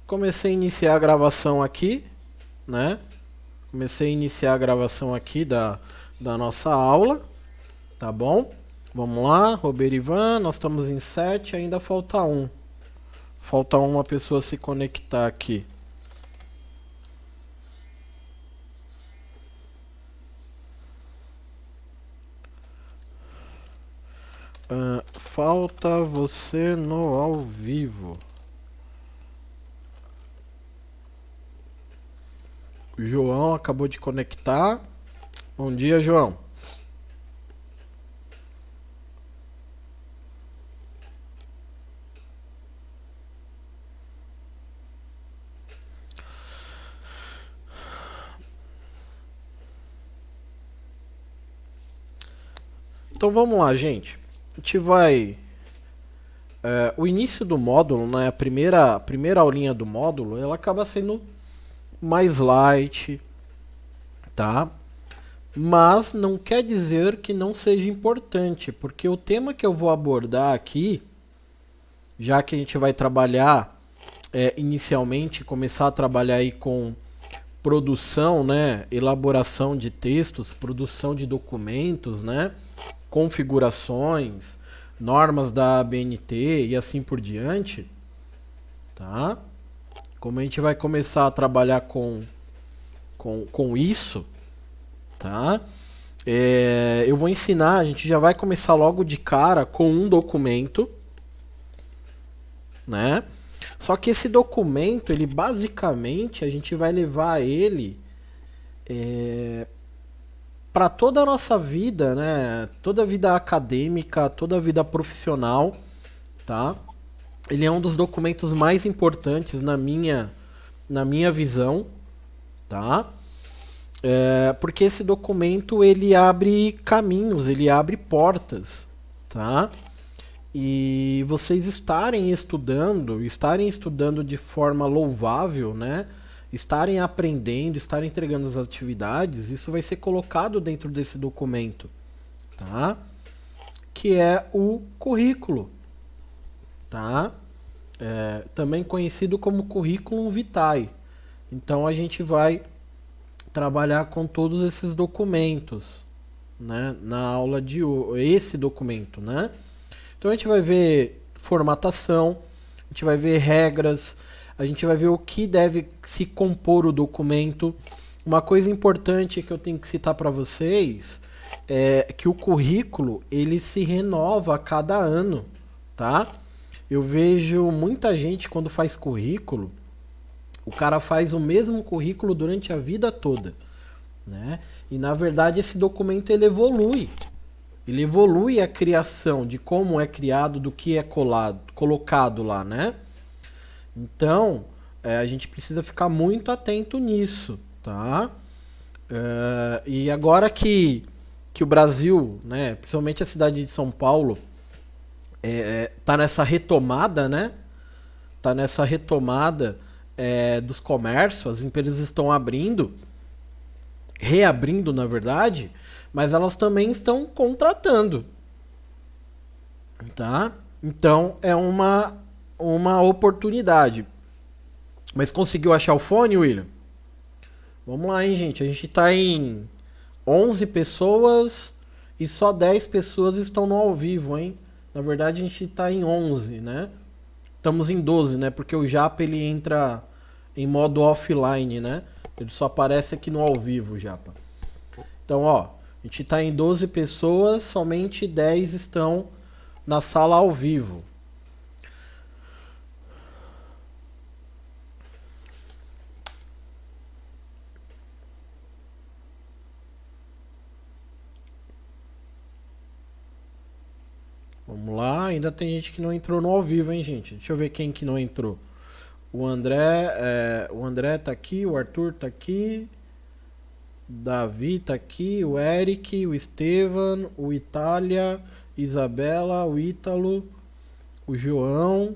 Comecei a iniciar a gravação aqui, né? Comecei a iniciar a gravação aqui da nossa aula, tá bom? Vamos lá, Roberivan, nós estamos em 7, ainda falta um. Falta uma pessoa se conectar aqui. Falta você no ao vivo. O João acabou de conectar. Bom dia, João. Então vamos lá, gente. A gente vai... o início do módulo, né, a primeira aulinha do módulo, ela acaba sendo mais light, tá? Mas não quer dizer que não seja importante, porque o tema que eu vou abordar aqui, já que a gente vai trabalhar inicialmente, começar a trabalhar aí com produção, né, elaboração de textos, produção de documentos, né, configurações, normas da ABNT e assim por diante, tá? Como a gente vai começar a trabalhar com isso, tá? Eu vou ensinar, a gente já vai começar logo de cara com um documento, né? Só que esse documento, ele basicamente, a gente vai levar ele para toda a nossa vida, né? Toda a vida acadêmica, toda a vida profissional, tá? Ele é um dos documentos mais importantes na minha visão, tá? Porque esse documento ele abre caminhos, ele abre portas, tá? E vocês estarem estudando de forma louvável, né? Estarem aprendendo, estarem entregando as atividades, isso vai ser colocado dentro desse documento, tá? Que é o currículo, tá? Também conhecido como currículo vitae. Então a gente vai trabalhar com todos esses documentos, né? Na aula de esse documento, né? Então a gente vai ver formatação, a gente vai ver regras, a gente vai ver o que deve se compor o documento. Uma coisa importante que eu tenho que citar para vocês é que o currículo ele se renova a cada ano, tá? Eu vejo muita gente quando faz currículo, o cara faz o mesmo currículo durante a vida toda, né? E na verdade esse documento ele evolui. Ele evolui a criação de como é criado, do que é colocado lá, né? Então, a gente precisa ficar muito atento nisso, tá? E agora que o Brasil, né, principalmente a cidade de São Paulo, tá nessa retomada, né? Tá nessa retomada dos comércios, as empresas estão reabrindo, na verdade, mas elas também estão contratando, tá? Então é uma oportunidade. Mas conseguiu achar o fone, William? Vamos lá, hein, gente? A gente tá em 11 pessoas e só 10 pessoas estão no ao vivo, hein? Na verdade, a gente tá em 11, né? Estamos em 12, né? Porque o Japa ele entra em modo offline, né? Ele só aparece aqui no ao vivo, Japa. Então, ó, a gente tá em 12 pessoas, somente 10 estão na sala ao vivo. Vamos lá, ainda tem gente que não entrou no ao vivo, hein, gente? Deixa eu ver quem que não entrou. O André tá aqui, o Arthur tá aqui, Davi tá aqui, o Eric, o Estevam, o Itália, Isabela, o Ítalo, o João,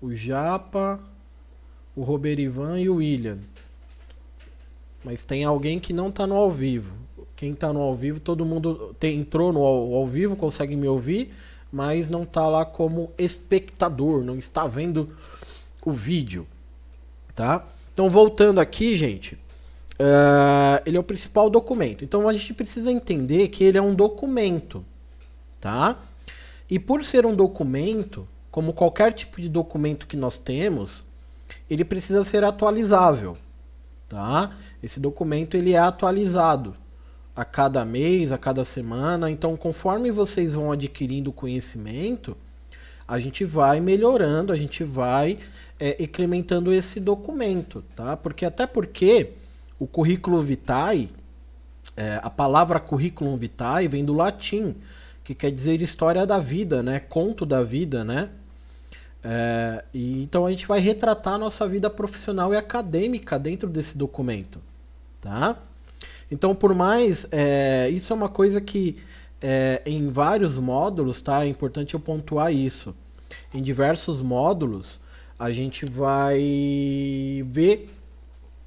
o Japa, o Roberivan e o William. Mas tem alguém que não tá no ao vivo. Quem tá no ao vivo, todo mundo entrou no ao vivo, consegue me ouvir, mas não tá lá como espectador, não está vendo o vídeo. tá? Então, voltando aqui, gente, ele é o principal documento. Então, a gente precisa entender que ele é um documento, tá? E por ser um documento, como qualquer tipo de documento que nós temos, ele precisa ser atualizável, tá? Esse documento ele é atualizado a cada mês, a cada semana. Então, conforme vocês vão adquirindo conhecimento, a gente vai melhorando, a gente vai incrementando esse documento, tá? Até porque o currículo vitae, a palavra curriculum vitae vem do latim, que quer dizer história da vida, né? Conto da vida, né? Então a gente vai retratar a nossa vida profissional e acadêmica dentro desse documento, tá? Então, por mais... isso é uma coisa que em vários módulos, tá? É importante eu pontuar isso. Em diversos módulos, a gente vai ver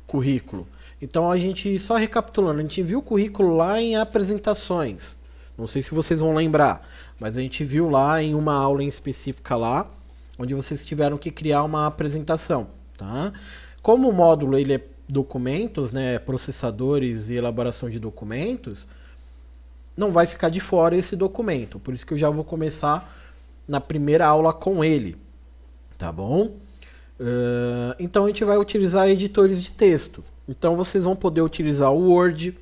currículo. Então, a gente, só recapitulando, a gente viu o currículo lá em apresentações. Não sei se vocês vão lembrar, mas a gente viu lá em uma aula em específica lá, onde vocês tiveram que criar uma apresentação, tá? Como o módulo ele é documentos, né, processadores e elaboração de documentos, não vai ficar de fora esse documento. Por isso que eu já vou começar na primeira aula com ele, tá bom? Então a gente vai utilizar editores de texto. Então vocês vão poder utilizar o Word,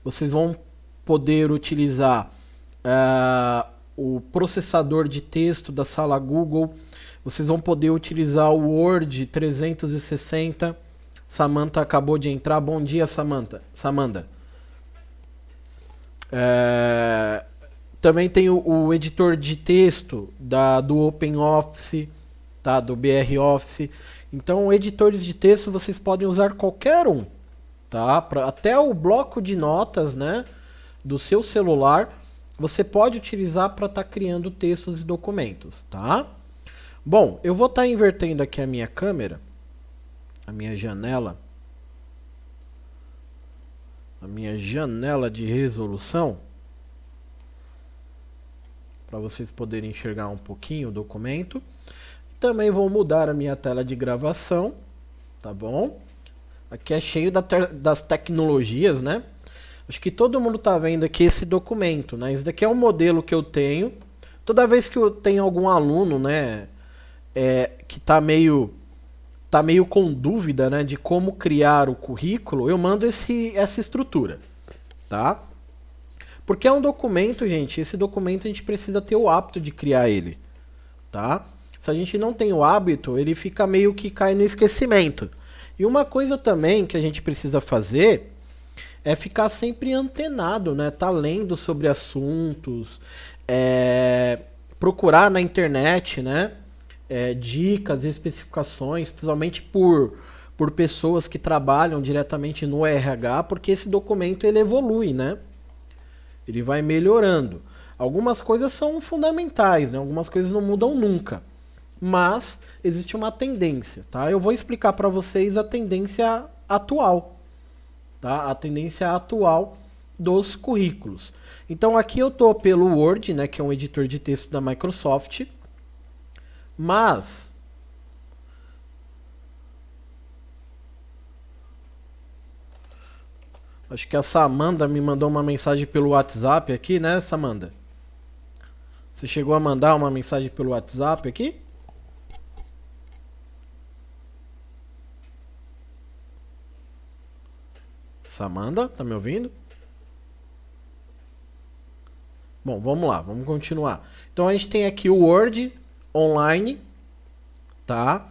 vocês vão poder utilizar o processador de texto da sala Google, vocês vão poder utilizar o Word 360. Samantha acabou de entrar. Bom dia, Samantha. Também tem o editor de texto do OpenOffice, tá? Do BR Office. Então, editores de texto vocês podem usar qualquer um, tá? Até o bloco de notas, né, do seu celular, você pode utilizar para estar criando textos e documentos, tá? Bom, eu vou estar invertendo aqui a minha câmera, a minha janela de resolução, para vocês poderem enxergar um pouquinho o documento. Também vou mudar a minha tela de gravação, tá bom? Aqui é cheio das tecnologias, né? Acho que todo mundo tá vendo aqui esse documento, né? Esse daqui é um modelo que eu tenho. Toda vez que eu tenho algum aluno, né, que tá meio com dúvida, né, de como criar o currículo, eu mando essa estrutura, tá? Porque é um documento, gente, esse documento a gente precisa ter o hábito de criar ele, tá? Se a gente não tem o hábito, ele fica meio que cai no esquecimento. E uma coisa também que a gente precisa fazer é ficar sempre antenado, né? Tá lendo sobre assuntos, procurar na internet, né? Dicas e especificações, principalmente por pessoas que trabalham diretamente no RH, porque esse documento ele evolui, né? Ele vai melhorando. Algumas coisas são fundamentais, né? Algumas coisas não mudam nunca. Mas existe uma tendência, tá? Eu vou explicar para vocês a tendência atual, tá? A tendência atual dos currículos. Então aqui eu tô pelo Word, né, que é um editor de texto da Microsoft. Mas acho que a Samanda me mandou uma mensagem pelo WhatsApp aqui, né, Samanda? Você chegou a mandar uma mensagem pelo WhatsApp aqui? Samanda, tá me ouvindo? Bom, vamos lá, vamos continuar. Então a gente tem aqui o Word online, tá?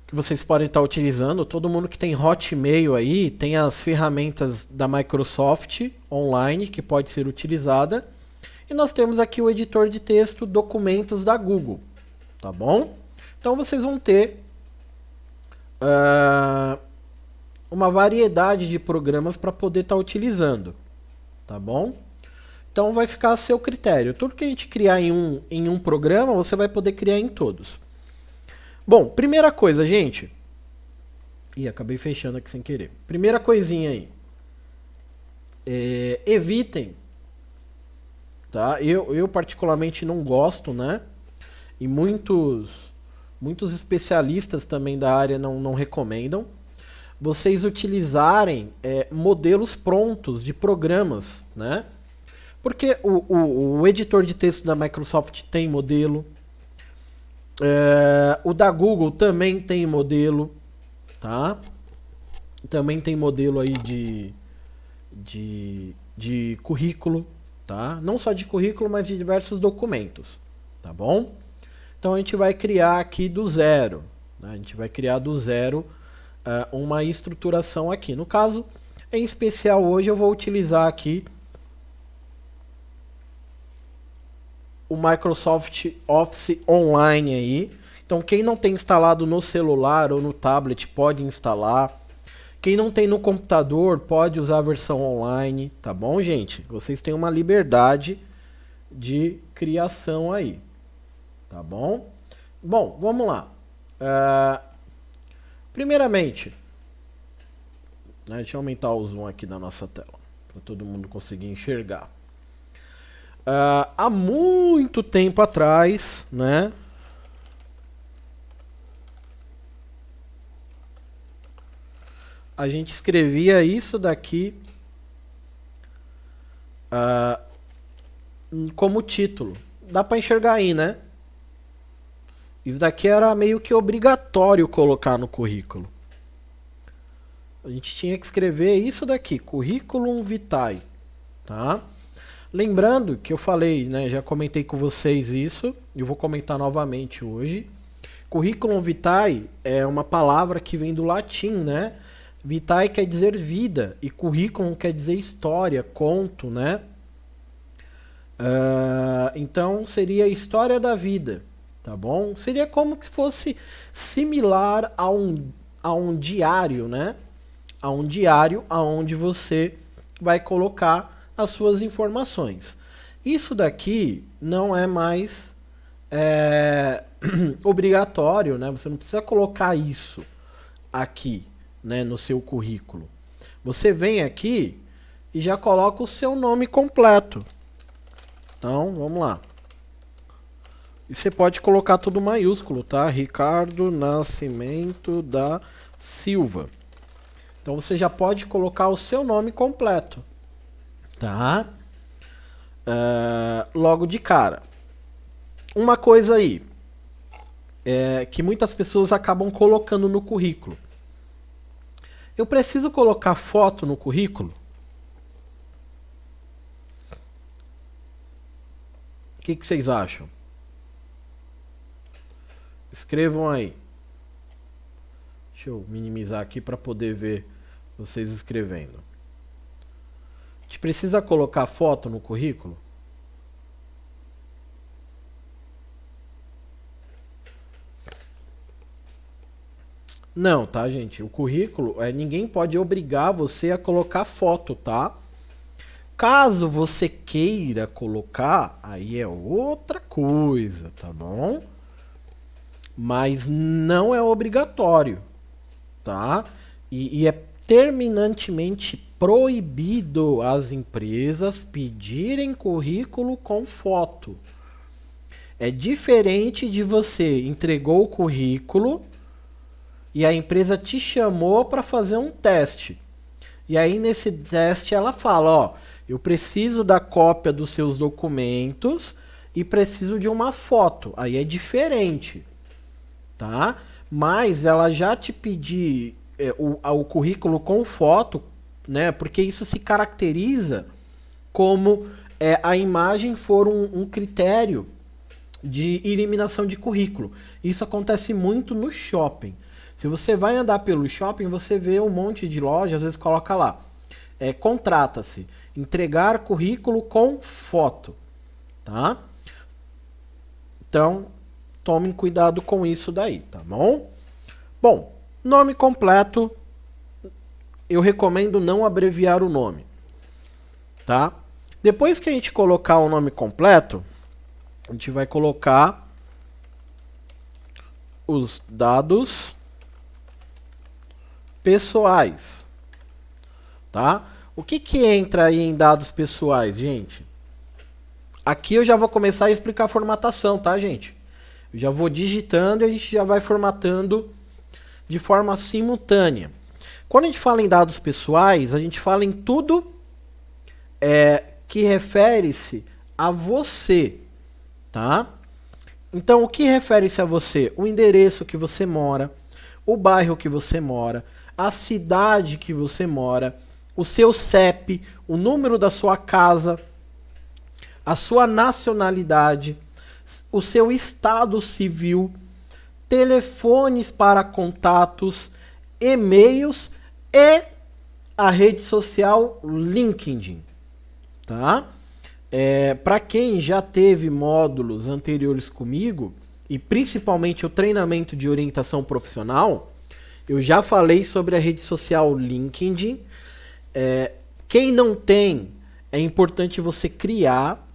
Que vocês podem estar utilizando. Todo mundo que tem Hotmail aí tem as ferramentas da Microsoft online que pode ser utilizada. E nós temos aqui o editor de texto documentos da Google, tá bom? Então vocês vão ter uma variedade de programas para poder estar utilizando, tá bom? Então vai ficar a seu critério. Tudo que a gente criar em um programa, você vai poder criar em todos. Bom, primeira coisa, gente. Ih, acabei fechando aqui sem querer. Primeira coisinha aí. Evitem. Tá? Eu particularmente não gosto, né? E muitos muitos especialistas também da área não recomendam, vocês utilizarem modelos prontos de programas, né? Porque o editor de texto da Microsoft tem modelo, o da Google também tem modelo, tá? Também tem modelo aí de currículo, tá? Não só de currículo, mas de diversos documentos, tá bom? Então a gente vai criar aqui do zero, né? A gente vai criar do zero uma estruturação aqui. No caso, em especial hoje eu vou utilizar aqui o Microsoft Office Online aí. Então quem não tem instalado no celular ou no tablet pode instalar. Quem não tem no computador pode usar a versão online, tá bom, gente? Vocês têm uma liberdade de criação aí, tá bom? Bom, vamos lá. Primeiramente, né, deixa eu aumentar o zoom aqui da nossa tela, para todo mundo conseguir enxergar. Há muito tempo atrás, né? A gente escrevia isso daqui como título. Dá para enxergar aí, né? Isso daqui era meio que obrigatório colocar no currículo. A gente tinha que escrever isso daqui, Curriculum Vitae, tá? Lembrando que eu falei, né, já comentei com vocês isso, e vou comentar novamente hoje. Curriculum Vitae é uma palavra que vem do latim, né? Vitae quer dizer vida, e currículum quer dizer história, conto, né? Então seria a história da vida, tá bom? Seria como se fosse similar a um diário, né? A um diário onde você vai colocar as suas informações. Isso daqui não é mais obrigatório, né? Você não precisa colocar isso aqui, né, no seu currículo. Você vem aqui e já coloca o seu nome completo. Então, vamos lá. E você pode colocar tudo maiúsculo, tá? Ricardo Nascimento da Silva. Então você já pode colocar o seu nome completo, tá? Logo de cara. Uma coisa aí que muitas pessoas acabam colocando no currículo. Eu preciso colocar foto no currículo? O que vocês acham? Escrevam aí. Deixa eu minimizar aqui para poder ver vocês escrevendo. A gente precisa colocar foto no currículo? Não, tá, gente? O currículo, ninguém pode obrigar você a colocar foto, tá? Caso você queira colocar, aí é outra coisa, tá bom? Mas não é obrigatório, tá? E é terminantemente proibido as empresas pedirem currículo com foto. É diferente de você entregou o currículo e a empresa te chamou para fazer um teste. E aí nesse teste ela fala, ó, eu preciso da cópia dos seus documentos e preciso de uma foto. Aí é diferente, tá? Mas ela já te pedir o currículo com foto, né? Porque isso se caracteriza como a imagem for um critério de eliminação de currículo. Isso acontece muito no shopping. Se você vai andar pelo shopping, você vê um monte de lojas, às vezes coloca lá, contrata-se, entregar currículo com foto, tá? Então, tomem cuidado com isso daí, tá bom? Bom, nome completo, eu recomendo não abreviar o nome, tá? Depois que a gente colocar o nome completo, a gente vai colocar os dados pessoais, tá? O que entra aí em dados pessoais, gente? Aqui eu já vou começar a explicar a formatação, tá, gente? Eu já vou digitando e a gente já vai formatando de forma simultânea. Quando a gente fala em dados pessoais, a gente fala em tudo que refere-se a você, tá? Então, o que refere-se a você? O endereço que você mora, o bairro que você mora, a cidade que você mora, o seu CEP, o número da sua casa, a sua nacionalidade, o seu estado civil, telefones para contatos, e-mails e a rede social LinkedIn, tá? Para quem já teve módulos anteriores comigo, e principalmente o treinamento de orientação profissional, eu já falei sobre a rede social LinkedIn. Quem não tem, é importante você criar,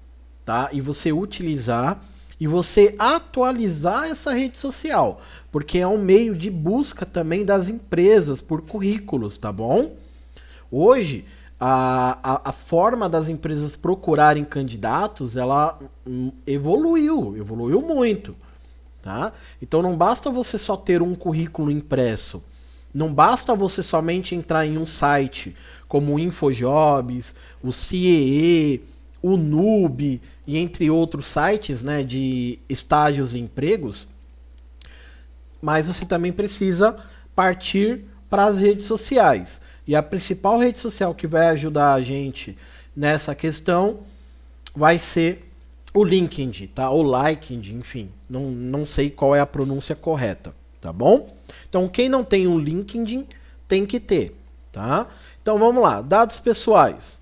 tá? E você utilizar e você atualizar essa rede social, porque é um meio de busca também das empresas por currículos, tá bom? Hoje, a forma das empresas procurarem candidatos, ela evoluiu muito, tá? Então não basta você só ter um currículo impresso, não basta você somente entrar em um site como o InfoJobs, o CIEE, o Nube e entre outros sites, né, de estágios e empregos, mas você também precisa partir para as redes sociais. E a principal rede social que vai ajudar a gente nessa questão vai ser o LinkedIn, tá? Ou LinkedIn, enfim, não sei qual é a pronúncia correta, tá bom? Então, quem não tem um LinkedIn tem que ter, tá? Então, vamos lá, dados pessoais.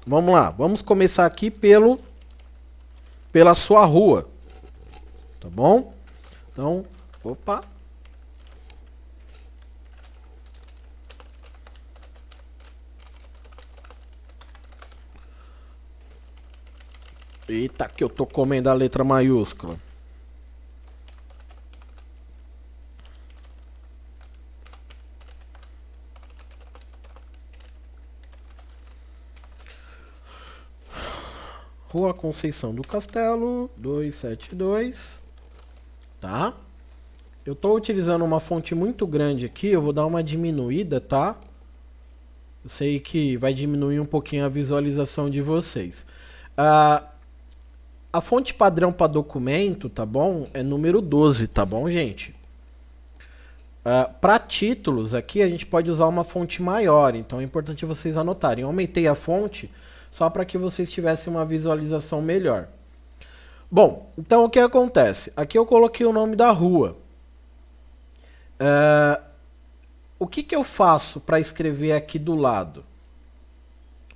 Vamos lá, vamos começar aqui pela sua rua, tá bom? Então, opa. Eita, que eu tô comendo a letra maiúscula. Rua Conceição do Castelo, 272, tá? Eu tô utilizando uma fonte muito grande aqui, eu vou dar uma diminuída, tá? Eu sei que vai diminuir um pouquinho a visualização de vocês. A fonte padrão para documento, tá bom? É número 12, tá bom, gente? Para títulos, aqui a gente pode usar uma fonte maior, então é importante vocês anotarem. Eu aumentei a fonte só para que vocês tivessem uma visualização melhor. Bom, então o que acontece? Aqui eu coloquei o nome da rua. O que eu faço para escrever aqui do lado?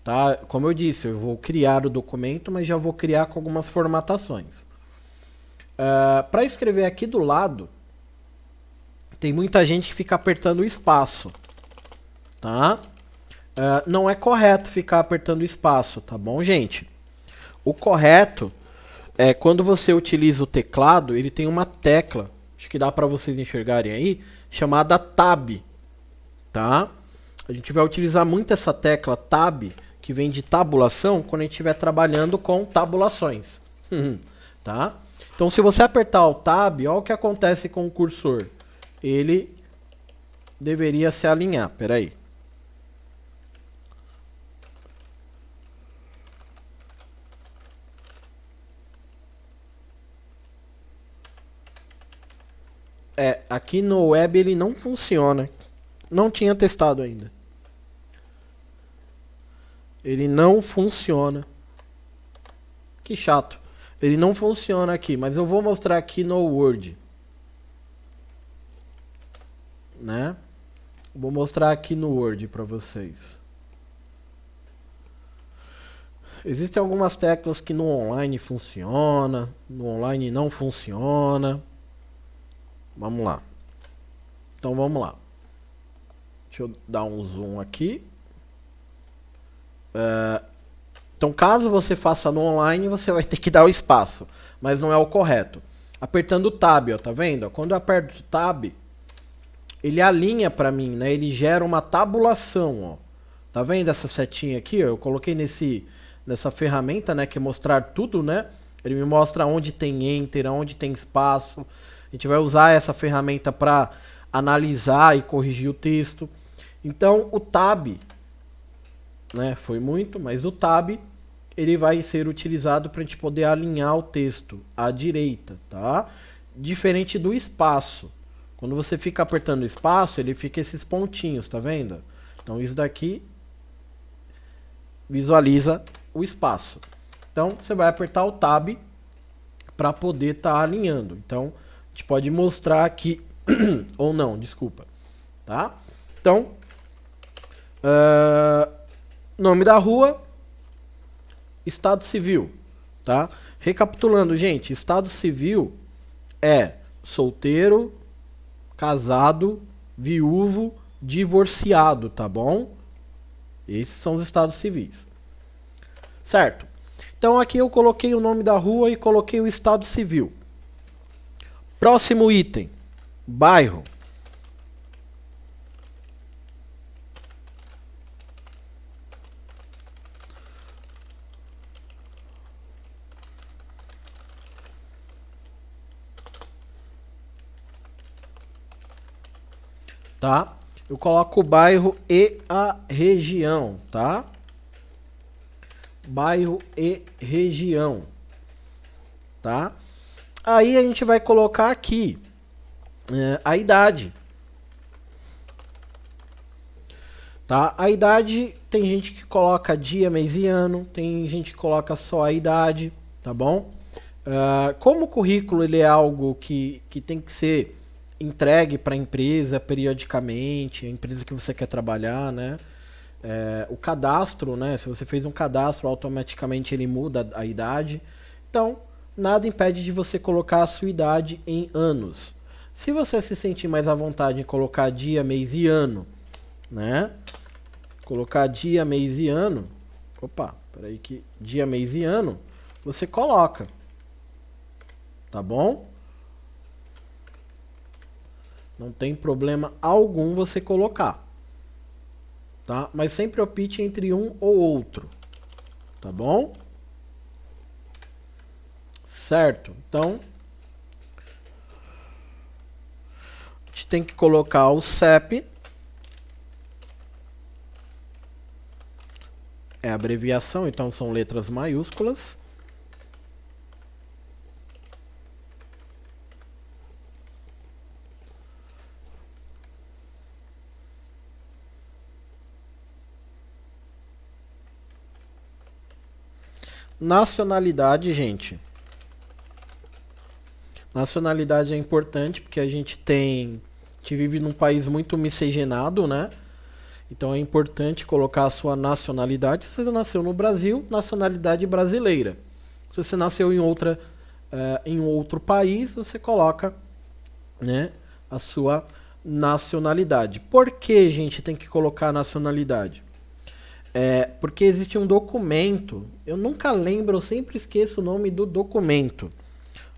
Tá? Como eu disse, eu vou criar o documento, mas já vou criar com algumas formatações. Para escrever aqui do lado, tem muita gente que fica apertando o espaço, tá? Não é correto ficar apertando o espaço, tá bom, gente? O correto é quando você utiliza o teclado, ele tem uma tecla, acho que dá para vocês enxergarem aí, chamada Tab, tá? A gente vai utilizar muito essa tecla Tab, que vem de tabulação, quando a gente estiver trabalhando com tabulações, tá? Então, se você apertar o Tab, olha o que acontece com o cursor. Ele deveria se alinhar, peraí. Aqui no web ele não funciona. Não tinha testado ainda. Ele não funciona. Que chato. Ele não funciona aqui, mas eu vou mostrar aqui no Word. Né? Vou mostrar aqui no Word para vocês. Existem algumas teclas que no online funciona, no online não funciona. Vamos lá. Então vamos lá. Deixa eu dar um zoom aqui. Então caso você faça no online, você vai ter que dar o espaço, mas não é o correto. Apertando o Tab, ó, tá vendo? Quando eu aperto o Tab, ele alinha para mim, né? Ele gera uma tabulação, ó. Tá vendo essa setinha aqui, ó? Eu coloquei nessa ferramenta, né, que é mostrar tudo, né? Ele me mostra onde tem enter, onde tem espaço. A gente vai usar essa ferramenta para analisar e corrigir o texto. Então, o tab, né, foi muito, mas o tab ele vai ser utilizado para a gente poder alinhar o texto à direita, tá? Diferente do espaço. Quando você fica apertando o espaço, ele fica esses pontinhos, tá vendo? Então isso daqui visualiza o espaço. Então você vai apertar o tab para poder estar alinhando. Então a gente pode mostrar aqui ou não, desculpa, tá? Então nome da rua, estado civil, tá? Recapitulando, gente, estado civil é solteiro, casado, viúvo, divorciado, tá bom? Esses são os estados civis. Certo? Então aqui eu coloquei o nome da rua e coloquei o estado civil. Próximo item, bairro. Tá? Eu coloco o bairro e a região, tá? Bairro e região, tá? Aí a gente vai colocar aqui a idade, tá? A idade tem gente que coloca dia, mês e ano, tem gente que coloca só a idade, tá bom? Como o currículo ele é algo que tem que ser entregue para a empresa periodicamente, a empresa que você quer trabalhar, né? O cadastro, né? Se você fez um cadastro, automaticamente ele muda a idade. Então, nada impede de você colocar a sua idade em anos. Se você se sentir mais à vontade em colocar dia, mês e ano, né? Colocar dia, mês e ano. Opa, peraí que dia, mês e ano, você coloca. Tá bom? Não tem problema algum você colocar. Tá? Mas sempre opte entre um ou outro. Tá bom? Certo. Então, a gente tem que colocar o CEP. É abreviação, então são letras maiúsculas. Nacionalidade, gente. Nacionalidade é importante porque a gente vive num país muito miscigenado, né? Então é importante colocar a sua nacionalidade. Se você nasceu no Brasil, nacionalidade brasileira. Se você nasceu em outro país, você coloca, né, a sua nacionalidade. Por que, gente, tem que colocar a nacionalidade? Porque existe um documento, eu nunca lembro, eu sempre esqueço o nome do documento.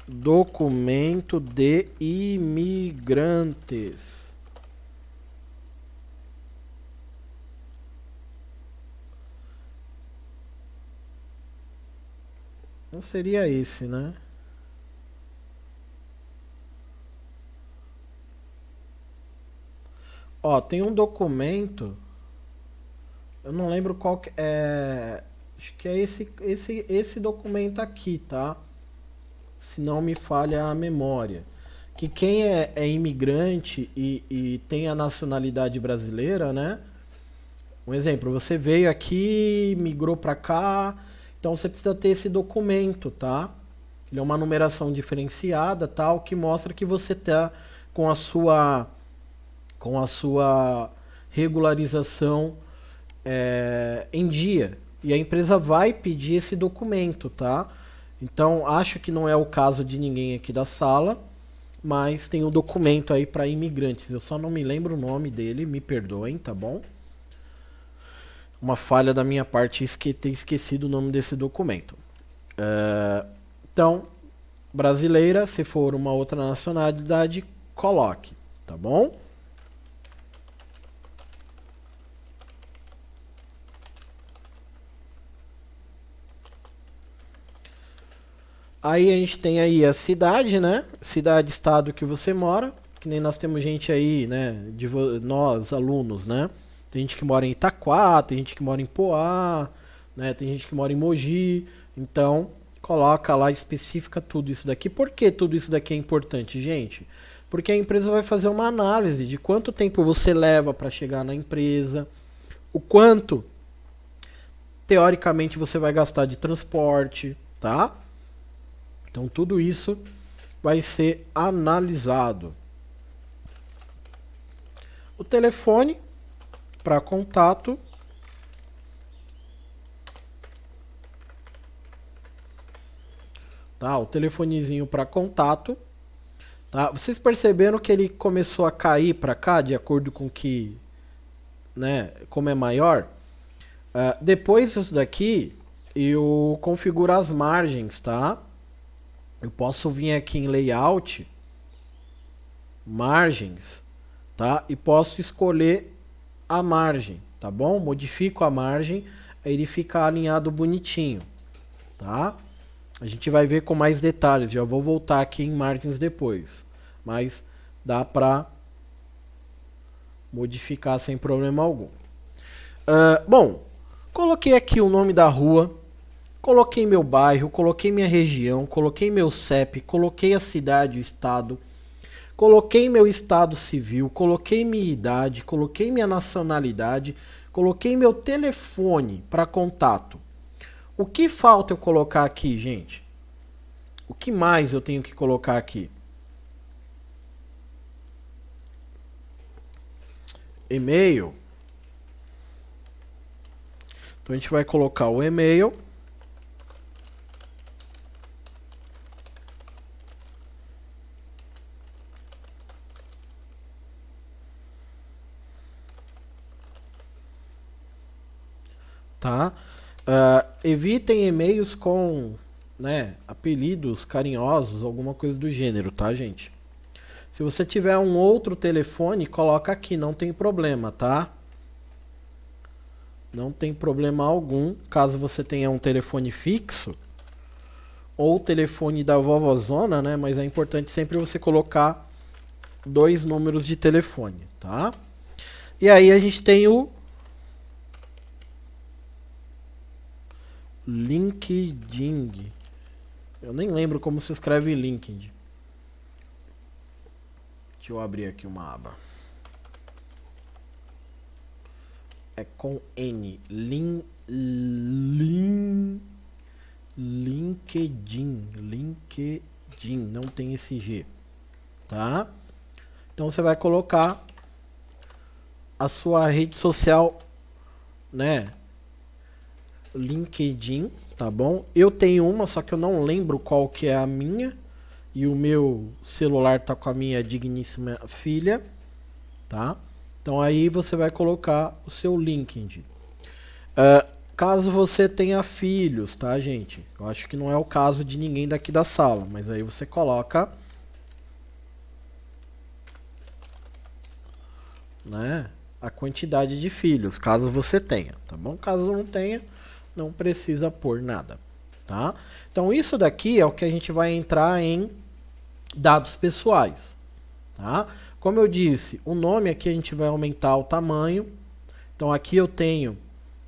Documento de imigrantes. Não seria esse, né? Ó, tem um documento, eu não lembro qual que é, acho que é esse documento aqui, tá? Se não me falha a memória. Que quem é imigrante e tem a nacionalidade brasileira, né? Um exemplo, você veio aqui, migrou para cá, então você precisa ter esse documento, tá? Ele é uma numeração diferenciada, tal, que mostra que você está com com a sua regularização em dia. E a empresa vai pedir esse documento, tá? Então, acho que não é o caso de ninguém aqui da sala, mas tem um documento aí para imigrantes. Eu só não me lembro o nome dele, me perdoem, tá bom? Uma falha da minha parte ter esquecido o nome desse documento. Então, brasileira, se for uma outra nacionalidade, coloque, tá bom? Aí a gente tem aí a cidade, né? Cidade, estado que você mora. Que nem nós temos gente aí, né? Nós, alunos, né? Tem gente que mora em Itaquá, tem gente que mora em Poá, né? Tem gente que mora em Mogi. Então, coloca lá, especifica tudo isso daqui. Por que tudo isso daqui é importante, gente? Porque a empresa vai fazer uma análise de quanto tempo você leva para chegar na empresa, o quanto teoricamente você vai gastar de transporte, tá? Então tudo isso vai ser analisado. O telefone para contato. Tá? O telefonezinho para contato. Tá? Vocês perceberam que ele começou a cair para cá de acordo com que, né, como é maior? Depois disso daqui, eu configuro as margens, tá? Eu posso vir aqui em layout, margens, tá? E posso escolher a margem, tá bom? Modifico a margem, aí ele fica alinhado bonitinho, tá? A gente vai ver com mais detalhes, já vou voltar aqui em margens depois, mas dá pra modificar sem problema algum. Bom, coloquei aqui o nome da rua, coloquei meu bairro, coloquei minha região, coloquei meu CEP, coloquei a cidade, o estado, coloquei meu estado civil, coloquei minha idade, coloquei minha nacionalidade, coloquei meu telefone para contato. O que falta eu colocar aqui, gente? O que mais eu tenho que colocar aqui? E-mail. Então a gente vai colocar o e-mail. Tá? Evitem e-mails com, né, apelidos carinhosos, alguma coisa do gênero, tá, gente? Se você tiver um outro telefone, coloca aqui, não tem problema, tá? Não tem problema algum, caso você tenha um telefone fixo ou telefone da vovozona, né? Mas é importante sempre você colocar 2 números de telefone, tá? E aí a gente tem o LinkedIn. Eu nem lembro como se escreve LinkedIn. Deixa eu abrir aqui uma aba. É com N. LinkedIn. LinkedIn. Não tem esse G. Tá? Então você vai colocar a sua rede social, né? LinkedIn, tá bom? Eu tenho uma, só que eu não lembro qual que é a minha. E o meu celular tá com a minha digníssima filha, tá? Então aí você vai colocar o seu LinkedIn. Caso você tenha filhos, tá, gente? Eu acho que não é o caso de ninguém daqui da sala, mas aí você coloca, né, a quantidade de filhos, caso você tenha, tá bom? Caso não tenha, não precisa pôr nada, tá? Então isso daqui é o que a gente vai entrar em dados pessoais, tá? Como eu disse, o nome aqui a gente vai aumentar o tamanho. Então aqui eu tenho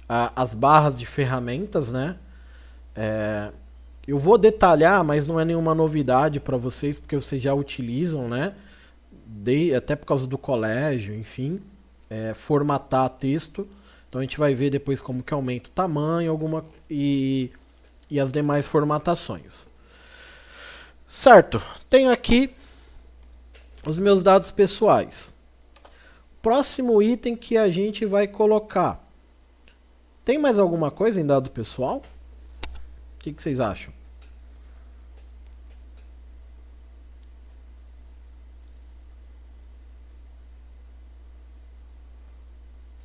as barras de ferramentas, né? Eu vou detalhar, mas não é nenhuma novidade para vocês, porque vocês já utilizam, né? Até por causa do colégio, enfim. Formatar texto. Então a gente vai ver depois como que aumenta o tamanho e as demais formatações. Certo, tenho aqui os meus dados pessoais. Próximo item que a gente vai colocar. Tem mais alguma coisa em dado pessoal? O que vocês acham?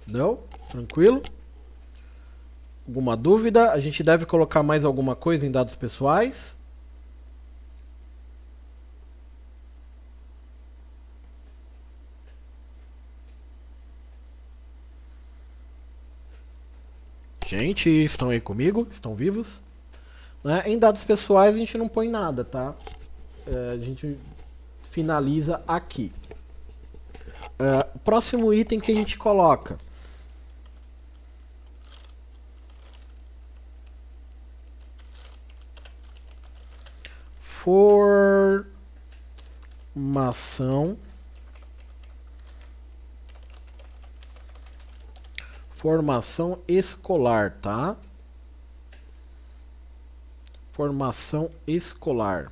Não? Tranquilo? Alguma dúvida? A gente deve colocar mais alguma coisa em dados pessoais? Gente, estão aí comigo? Estão vivos? Né? Em dados pessoais a gente não põe nada, tá? A gente finaliza aqui. O próximo item que a gente coloca. Formação escolar, tá? Formação escolar.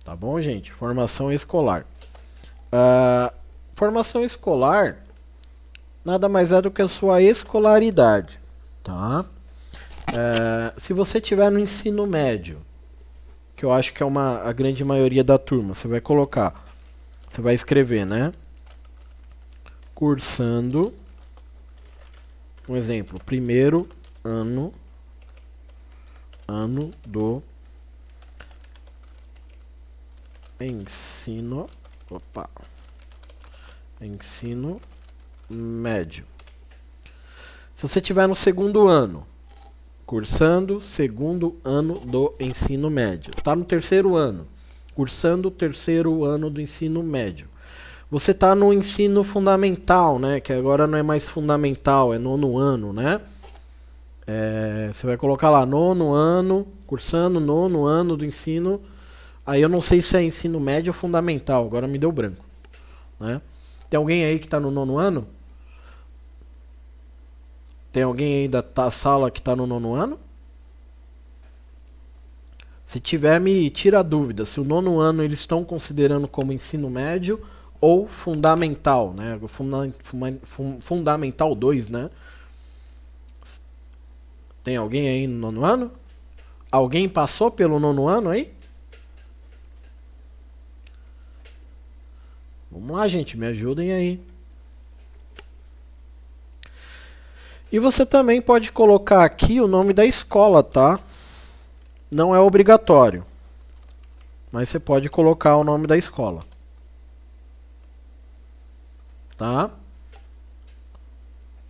Tá bom, gente? Formação escolar. Formação escolar nada mais é do que a sua escolaridade, tá? Se você tiver no ensino médio, que eu acho que é a grande maioria da turma, você vai colocar, você vai escrever, né? Cursando, um exemplo, primeiro ano do ensino médio. Se você tiver no segundo ano, cursando segundo ano do ensino médio. Está no terceiro ano, cursando o terceiro ano do ensino médio. Você está no ensino fundamental, né? Que agora não é mais fundamental, é nono ano, né? Você vai colocar lá, nono ano, cursando nono ano do ensino. Aí eu não sei se é ensino médio ou fundamental, agora me deu branco, né? Tem alguém aí que está no nono ano? Tem alguém aí da sala que está no nono ano? Se tiver, me tira a dúvida. Se o nono ano eles estão considerando como ensino médio ou fundamental, né? Fundamental 2, né? Tem alguém aí no nono ano? Alguém passou pelo nono ano aí? Vamos lá, gente, me ajudem aí. E você também pode colocar aqui o nome da escola, tá? Não é obrigatório, mas você pode colocar o nome da escola, tá?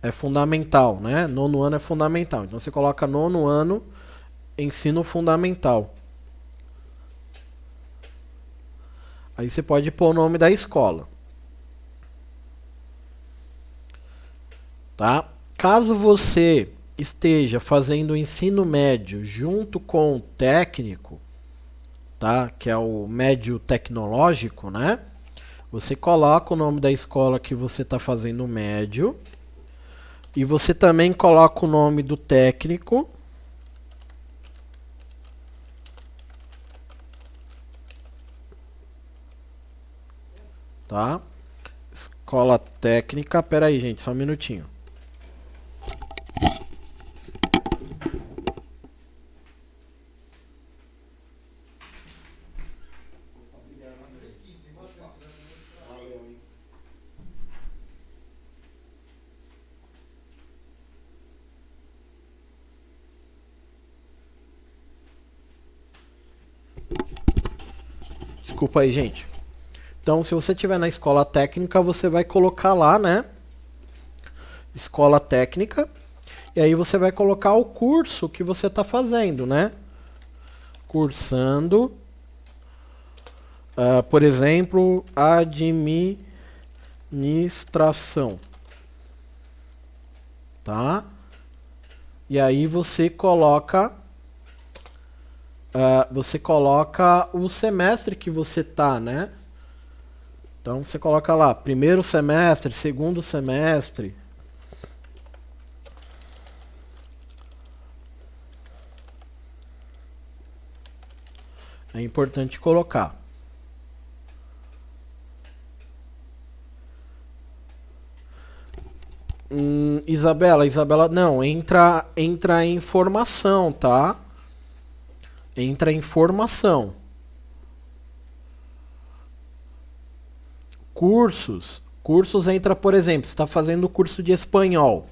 É fundamental, né? Nono ano é fundamental. Então você coloca nono ano, ensino fundamental. Aí você pode pôr o nome da escola, tá? Caso você esteja fazendo o ensino médio junto com o técnico, tá? Que é o médio tecnológico, né? Você coloca o nome da escola que você está fazendo o médio e você também coloca o nome do técnico, tá? Escola técnica, pera aí, gente, só um minutinho. Desculpa aí, gente. Então, se você estiver na escola técnica, você vai colocar lá, né? Escola técnica. E aí você vai colocar o curso que você está fazendo, né? Cursando, por exemplo, administração, tá? E aí você coloca o semestre que você tá, né? Então você coloca lá, primeiro semestre, segundo semestre. É importante colocar. Isabela, não, entra em formação, tá? Entra em formação. Cursos entra, por exemplo, você está fazendo o curso de espanhol,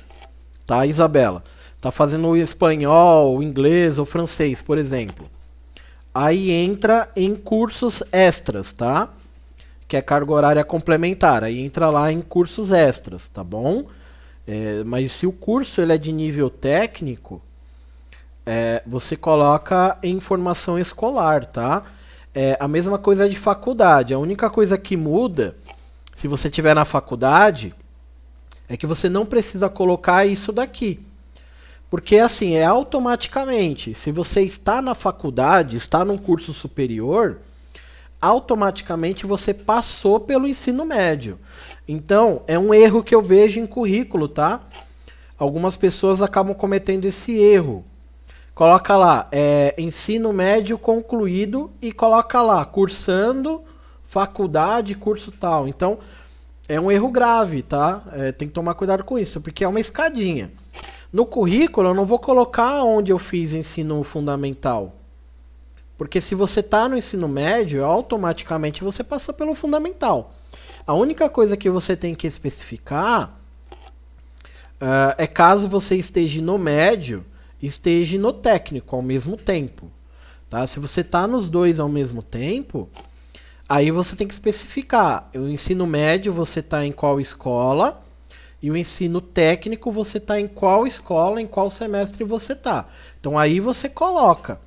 tá, Isabela? Está fazendo o espanhol, o inglês ou francês, por exemplo. Aí entra em cursos extras, tá? Que é carga horária complementar. Aí entra lá em cursos extras, tá bom? Mas se o curso ele é de nível técnico, você coloca em formação escolar, tá? A mesma coisa de faculdade. A única coisa que muda, se você estiver na faculdade, é que você não precisa colocar isso daqui. Porque assim, é automaticamente. Se você está na faculdade, está num curso superior, automaticamente você passou pelo ensino médio. Então, é um erro que eu vejo em currículo, tá? Algumas pessoas acabam cometendo esse erro. Coloca lá, ensino médio concluído e coloca lá, cursando, faculdade, curso tal. Então, é um erro grave, tá? Tem que tomar cuidado com isso, porque é uma escadinha. No currículo, eu não vou colocar onde eu fiz ensino fundamental. Porque se você está no ensino médio, automaticamente você passa pelo fundamental. A única coisa que você tem que especificar é caso você esteja no médio, esteja no técnico ao mesmo tempo. Tá? Se você está nos dois ao mesmo tempo, aí você tem que especificar. O ensino médio você está em qual escola e o ensino técnico você está em qual escola, em qual semestre você está. Então aí você coloca,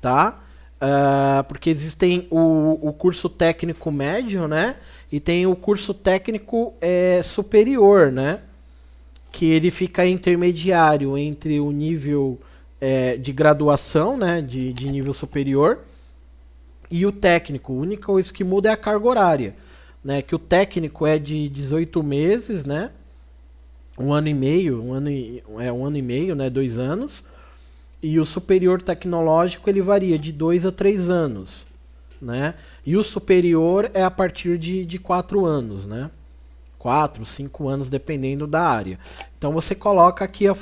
tá? Porque existem o curso técnico médio, né? E tem o curso técnico superior, né? Que ele fica intermediário entre o nível de graduação, né? De nível superior, e o técnico. A única coisa que muda é a carga horária, né? Que o técnico é de 18 meses, né? Um ano e meio, né? 2 anos. E o superior tecnológico ele varia de 2 a 3 anos, né? E o superior é a partir de 4 anos, né? 4, 5 anos, dependendo da área. Então você coloca aqui a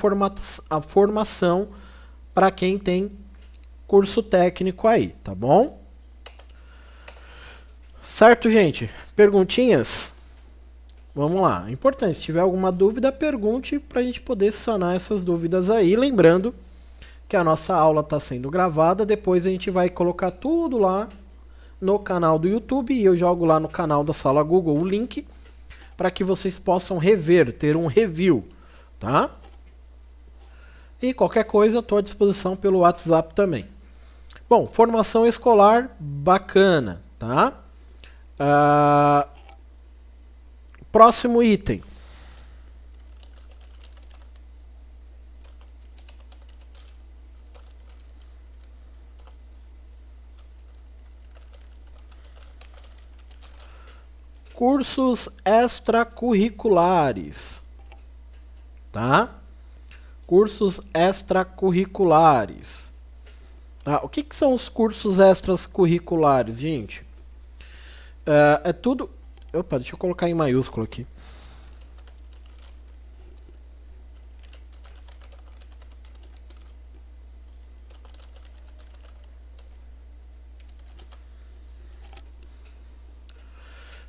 formação para quem tem curso técnico aí, tá bom? Certo, gente? Perguntinhas? Vamos lá. Importante, se tiver alguma dúvida, pergunte para a gente poder sanar essas dúvidas aí. Lembrando que a nossa aula está sendo gravada, depois a gente vai colocar tudo lá no canal do YouTube e eu jogo lá no canal da Sala Google o link para que vocês possam rever, ter um review, tá? E qualquer coisa, estou à disposição pelo WhatsApp também. Bom, formação escolar, bacana, tá? Próximo item. Cursos extracurriculares, tá? Cursos extracurriculares. Tá? O que são os cursos extracurriculares, gente? É tudo... Opa, deixa eu colocar em maiúsculo aqui.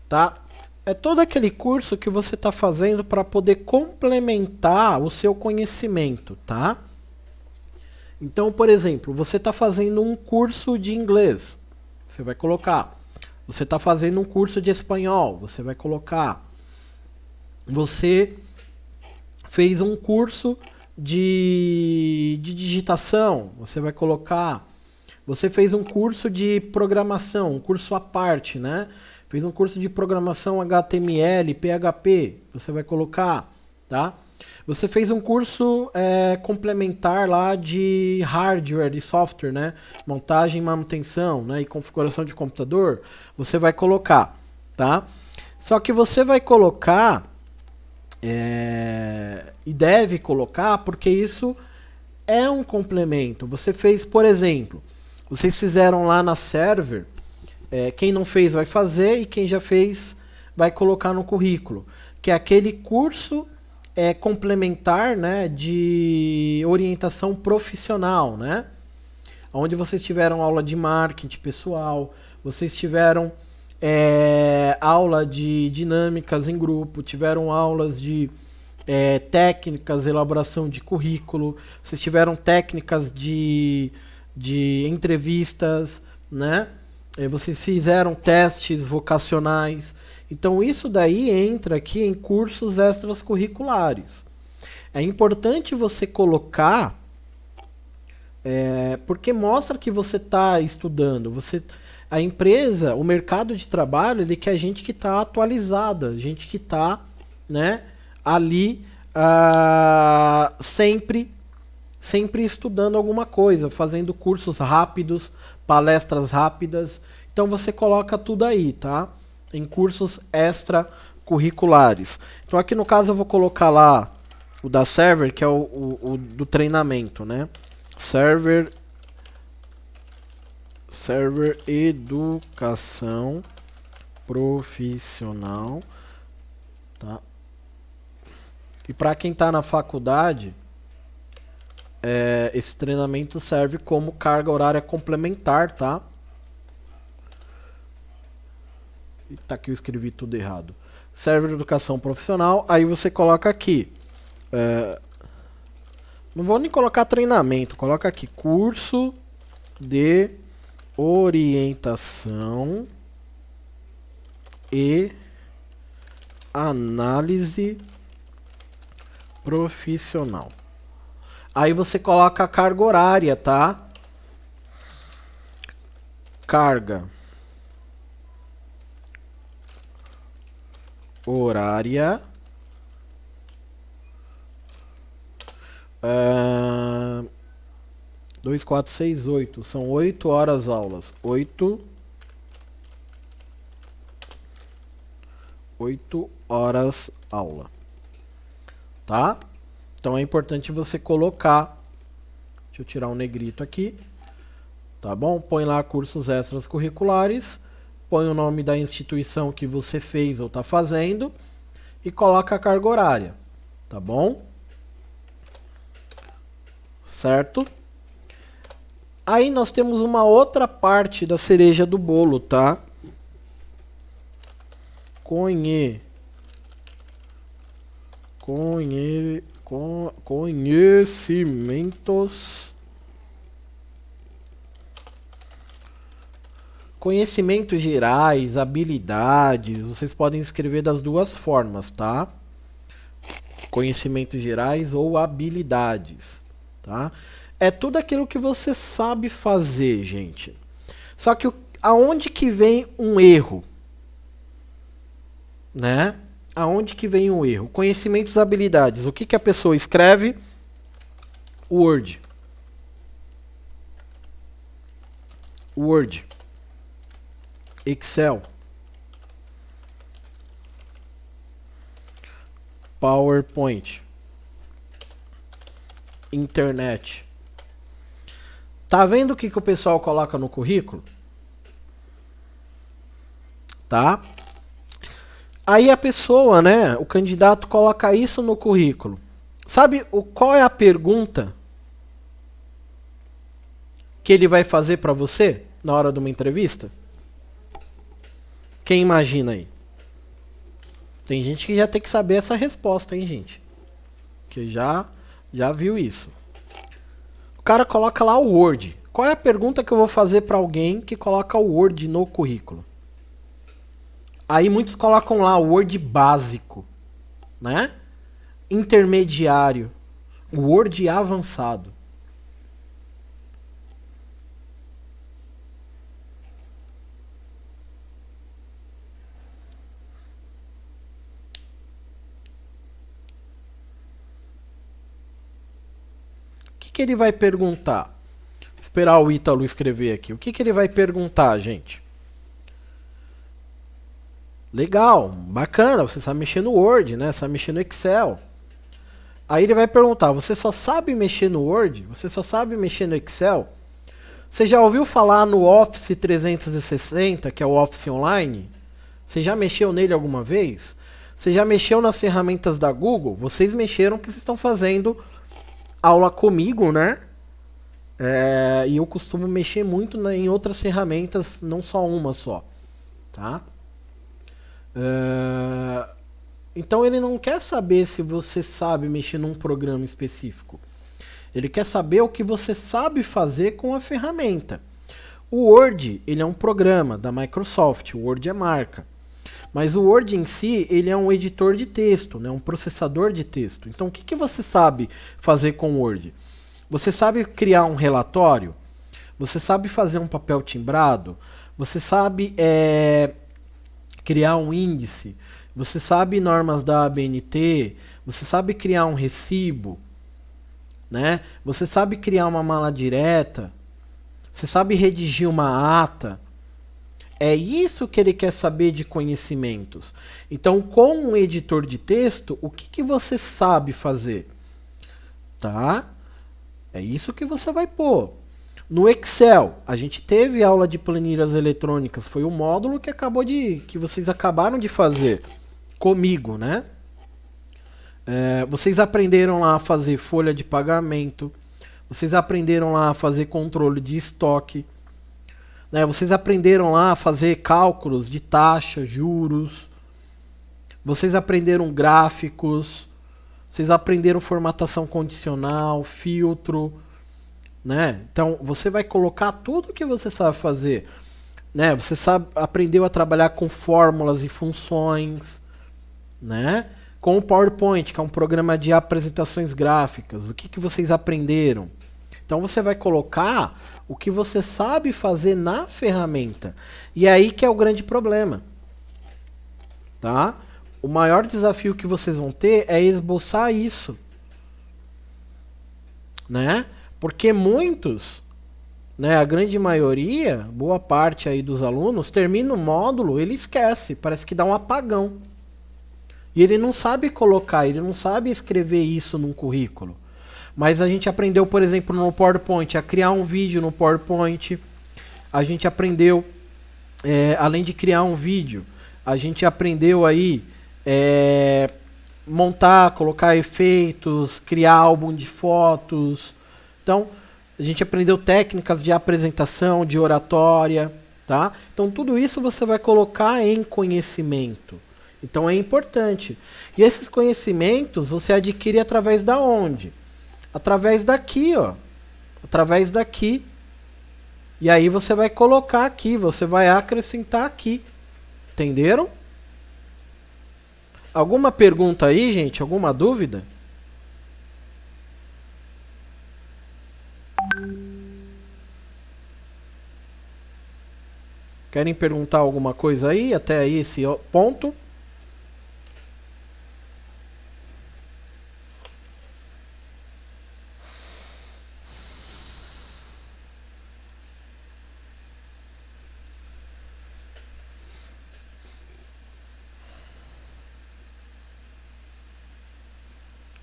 Tá? É todo aquele curso que você está fazendo para poder complementar o seu conhecimento, tá? Então, por exemplo, você está fazendo um curso de inglês, você vai colocar. Você está fazendo um curso de espanhol, você vai colocar. Você fez um curso de digitação, você vai colocar. Você fez um curso de programação, um curso à parte, né? Fez um curso de programação HTML, PHP, você vai colocar, tá? Você fez um curso complementar lá de hardware e software, né? Montagem, manutenção, né? E configuração de computador, você vai colocar, tá? Só que você vai colocar e deve colocar porque isso é um complemento. Você fez, por exemplo, vocês fizeram lá na server. Quem não fez vai fazer e quem já fez vai colocar no currículo, que é aquele curso complementar, né, de orientação profissional, né, onde vocês tiveram aula de marketing pessoal, vocês tiveram aula de dinâmicas em grupo, tiveram aulas de técnicas, elaboração de currículo, vocês tiveram técnicas de entrevistas, né? Vocês fizeram testes vocacionais. Então isso daí entra aqui em cursos extracurriculares, É importante você colocar, porque mostra que você está estudando. A empresa, o mercado de trabalho, ele quer gente que está atualizada, gente que está, né, ali sempre estudando alguma coisa, fazendo cursos rápidos, palestras rápidas. Então você coloca tudo aí, tá? Em cursos extracurriculares. Então aqui no caso eu vou colocar lá o da Server, que é o do treinamento, né? Server Educação Profissional, tá? E para quem está na faculdade, esse treinamento serve como carga horária complementar, tá? E tá aqui, eu escrevi tudo errado. Serve Educação Profissional, aí você coloca aqui. Não vou nem colocar treinamento, coloca aqui curso de orientação e análise profissional. Aí você coloca a carga horária, tá? Carga horária 2, 4, 6, 8. São 8 horas aulas. 8 horas aula. Tá? Então é importante você colocar. Deixa eu tirar um negrito aqui. Tá bom? Põe lá cursos extras curriculares. Põe o nome da instituição que você fez ou está fazendo. E coloca a carga horária. Tá bom? Certo? Aí nós temos uma outra parte da cereja do bolo, tá? Conhecimentos gerais, habilidades, vocês podem escrever das duas formas, tá? Conhecimentos gerais ou habilidades, tá? É tudo aquilo que você sabe fazer, gente. Só que aonde que vem um erro? Né? Aonde que vem um erro? Conhecimentos e habilidades. O que a pessoa escreve? Word. Excel. PowerPoint. Internet. Tá vendo o que o pessoal coloca no currículo? Tá? Aí a pessoa, né, o candidato coloca isso no currículo. Sabe qual é a pergunta que ele vai fazer para você na hora de uma entrevista? Quem imagina aí? Tem gente que já tem que saber essa resposta, hein, gente? Que já viu isso. O cara coloca lá o Word. Qual é a pergunta que eu vou fazer para alguém que coloca o Word no currículo? Aí muitos colocam lá o Word básico, né? Intermediário, o Word avançado. O que ele vai perguntar? Esperar o Ítalo escrever aqui. O que ele vai perguntar, gente? Legal, bacana, você sabe mexer no Word, né? Sabe mexer no Excel. Aí ele vai perguntar, você só sabe mexer no Word? Você só sabe mexer no Excel? Você já ouviu falar no Office 360, que é o Office Online? Você já mexeu nele alguma vez? Você já mexeu nas ferramentas da Google? Vocês mexeram porque vocês estão fazendo aula comigo, né? E eu costumo mexer muito em outras ferramentas, não só uma só, tá? Então ele não quer saber se você sabe mexer num programa específico. Ele quer saber o que você sabe fazer com a ferramenta. O Word, ele é um programa da Microsoft, o Word é marca. Mas o Word em si, ele é um editor de texto, né? Um processador de texto. Então, o que você sabe fazer com o Word? Você sabe criar um relatório? Você sabe fazer um papel timbrado? Você sabe criar um índice? Você sabe normas da ABNT? Você sabe criar um recibo? Né? Você sabe criar uma mala direta? Você sabe redigir uma ata? É isso que ele quer saber de conhecimentos. Então, com um editor de texto, o que você sabe fazer? Tá? É isso que você vai pôr. No Excel, a gente teve aula de planilhas eletrônicas. Foi o módulo que vocês acabaram de fazer comigo, né? Vocês aprenderam lá a fazer folha de pagamento. Vocês aprenderam lá a fazer controle de estoque. Né? Vocês aprenderam lá a fazer cálculos de taxa, juros. Vocês aprenderam gráficos. Vocês aprenderam formatação condicional, filtro. Né? Então, você vai colocar tudo que você sabe fazer. Né? Você aprendeu a trabalhar com fórmulas e funções. Né? Com o PowerPoint, que é um programa de apresentações gráficas. O que vocês aprenderam? Então você vai colocar o que você sabe fazer na ferramenta. E é aí que é o grande problema. Tá? O maior desafio que vocês vão ter é esboçar isso. Né? Porque muitos, né, a grande maioria, boa parte aí dos alunos, termina o módulo, ele esquece, parece que dá um apagão. E ele não sabe colocar, ele não sabe escrever isso num currículo. Mas a gente aprendeu, por exemplo, no PowerPoint, a criar um vídeo no PowerPoint. A gente aprendeu, além de criar um vídeo, a gente aprendeu aí montar, colocar efeitos, criar álbum de fotos. Então, a gente aprendeu técnicas de apresentação, de oratória, tá? Então, tudo isso você vai colocar em conhecimento. Então, é importante. E esses conhecimentos você adquire através da onde? Através daqui, ó. Através daqui. E aí você vai colocar aqui, você vai acrescentar aqui. Entenderam? Alguma pergunta aí, gente? Alguma dúvida? Querem perguntar alguma coisa aí, até aí esse ponto?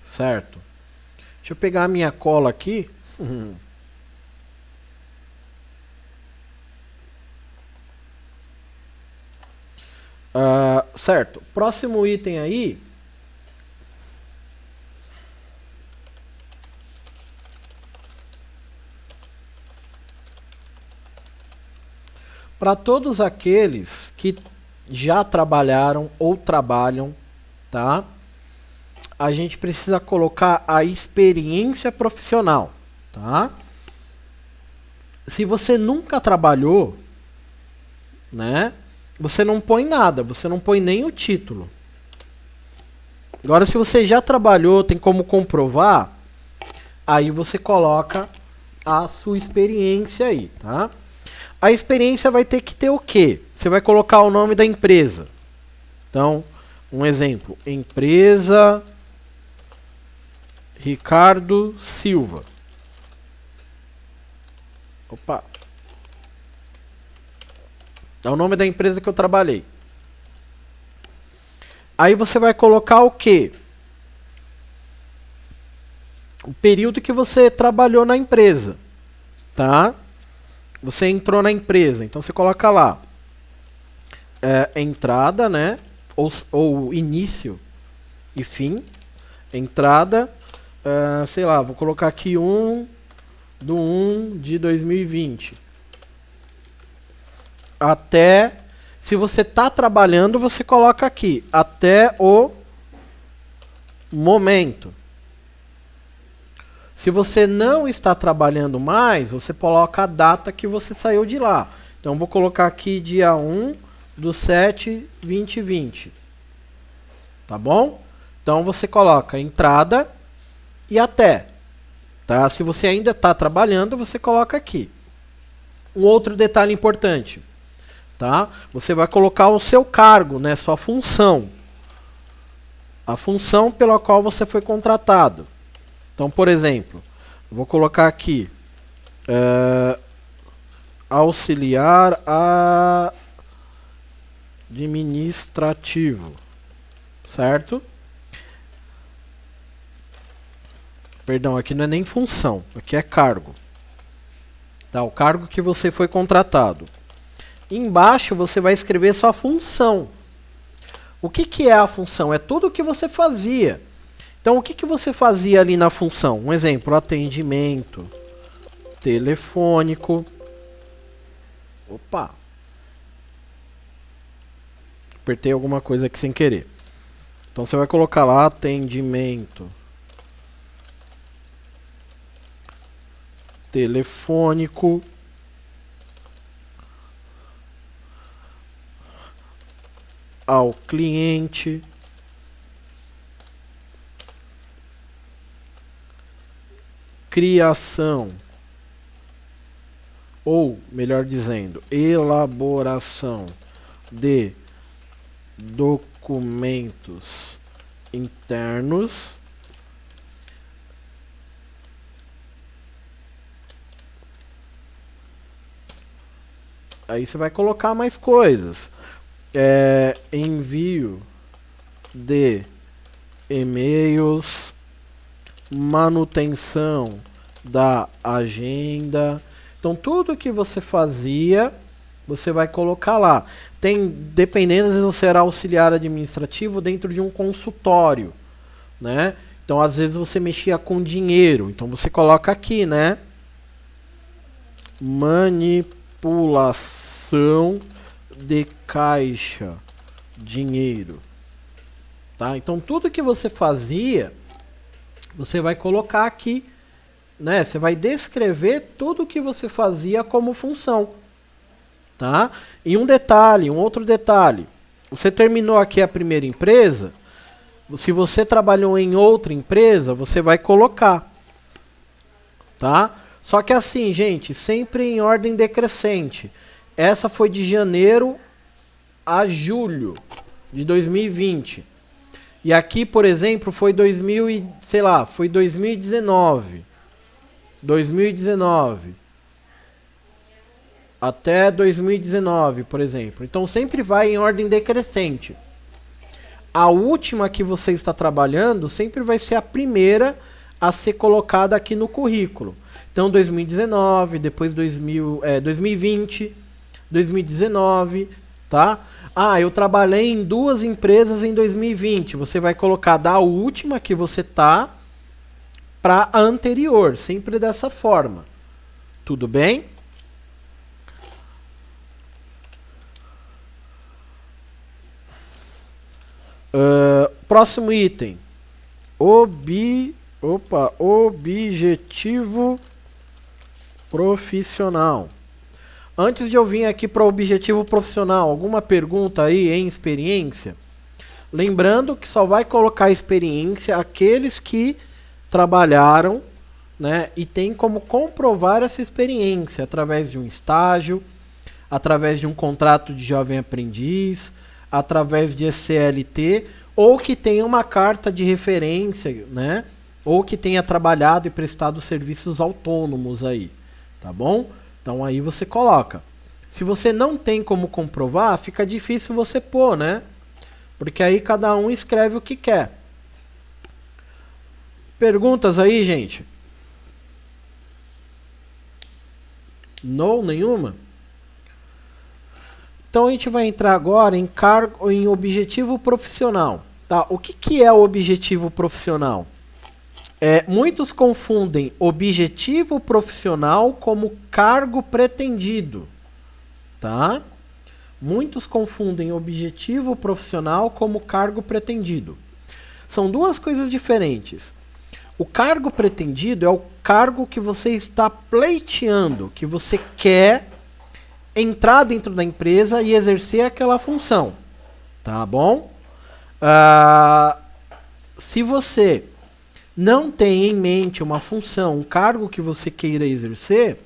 Certo. Deixa eu pegar a minha cola aqui. Certo. Próximo item aí. Para todos aqueles que já trabalharam ou trabalham, tá? A gente precisa colocar a experiência profissional, tá? Se você nunca trabalhou, né? Você não põe nada, você não põe nem o título. Agora, se você já trabalhou, tem como comprovar, aí você coloca a sua experiência aí, tá? A experiência vai ter que ter o quê? Você vai colocar o nome da empresa. Então, um exemplo, empresa Ricardo Silva. Opa. É o nome da empresa que eu trabalhei. Aí você vai colocar o quê? O período que você trabalhou na empresa. Tá? Você entrou na empresa. Então você coloca lá. Entrada, né? Ou início e fim. Entrada. Sei lá, vou colocar aqui 1/1 de 2020. Até, se você está trabalhando, você coloca aqui, até o momento. Se você não está trabalhando mais, você coloca a data que você saiu de lá. Então, vou colocar aqui dia 1 do 7/20/20. Tá bom? Então você coloca entrada e até. Tá? Se você ainda está trabalhando, você coloca aqui. Um outro detalhe importante. Tá? Você vai colocar o seu cargo, né? Sua função. A função pela qual você foi contratado. Então, por exemplo, eu vou colocar aqui auxiliar administrativo, certo? Perdão, aqui não é nem função, aqui é cargo. Tá, o cargo que você foi contratado. Embaixo você vai escrever sua função. O que é a função? É tudo o que você fazia. Então, o que você fazia ali na função? Um exemplo, atendimento telefônico. Opa! Apertei alguma coisa aqui sem querer. Então, você vai colocar lá atendimento telefônico. Ao cliente. Criação, ou melhor dizendo, elaboração de documentos internos. Aí você vai colocar mais coisas. Envio de e-mails, manutenção da agenda. Então, tudo que você fazia, você vai colocar lá. Dependendo se você era auxiliar administrativo dentro de um consultório, né? Então, às vezes você mexia com dinheiro. Então, você coloca aqui, né? Manipulação de caixa, dinheiro. Tá? Então, tudo que você fazia, você vai colocar aqui, né? Você vai descrever tudo o que você fazia como função, tá? E um outro detalhe. Você terminou aqui a primeira empresa, se você trabalhou em outra empresa, você vai colocar, tá? Só que assim, gente, sempre em ordem decrescente. Essa foi de janeiro a julho de 2020. E aqui, por exemplo, foi 2019. 2019. Até 2019, por exemplo. Então sempre vai em ordem decrescente. A última que você está trabalhando sempre vai ser a primeira a ser colocada aqui no currículo. Então 2019, depois 2020, 2019, tá? Ah, eu trabalhei em 2 empresas em 2020. Você vai colocar da última que você tá para a anterior, sempre dessa forma. Tudo bem? Próximo item. Objetivo profissional. Antes de eu vir aqui para o objetivo profissional, alguma pergunta aí em experiência? Lembrando que só vai colocar experiência aqueles que trabalharam, né, e tem como comprovar essa experiência através de um estágio, através de um contrato de jovem aprendiz, através de CLT, ou que tenha uma carta de referência, né, ou que tenha trabalhado e prestado serviços autônomos aí, tá bom? Então aí você coloca. Se você não tem como comprovar, fica difícil você pôr, né? Porque aí cada um escreve o que quer. Perguntas aí, gente? Não, nenhuma? Então a gente vai entrar agora em objetivo profissional. Tá? O que é o objetivo profissional? Muitos confundem objetivo profissional como cargo pretendido. Tá? Muitos confundem objetivo profissional como cargo pretendido. São duas coisas diferentes. O cargo pretendido é o cargo que você está pleiteando, que você quer entrar dentro da empresa e exercer aquela função, tá bom? Ah, se você não tem em mente uma função, um cargo que você queira exercer,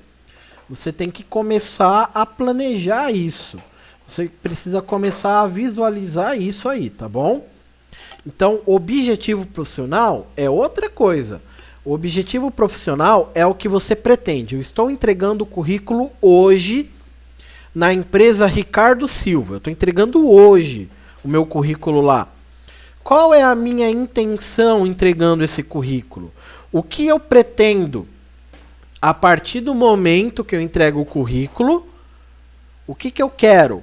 você tem que começar a planejar isso. Você precisa começar a visualizar isso aí, tá bom? Então, objetivo profissional é outra coisa. O objetivo profissional é o que você pretende. Eu estou entregando o currículo hoje na empresa Ricardo Silva. Eu estou entregando hoje o meu currículo lá. Qual é a minha intenção entregando esse currículo? O que eu pretendo a partir do momento que eu entrego o currículo? O que eu quero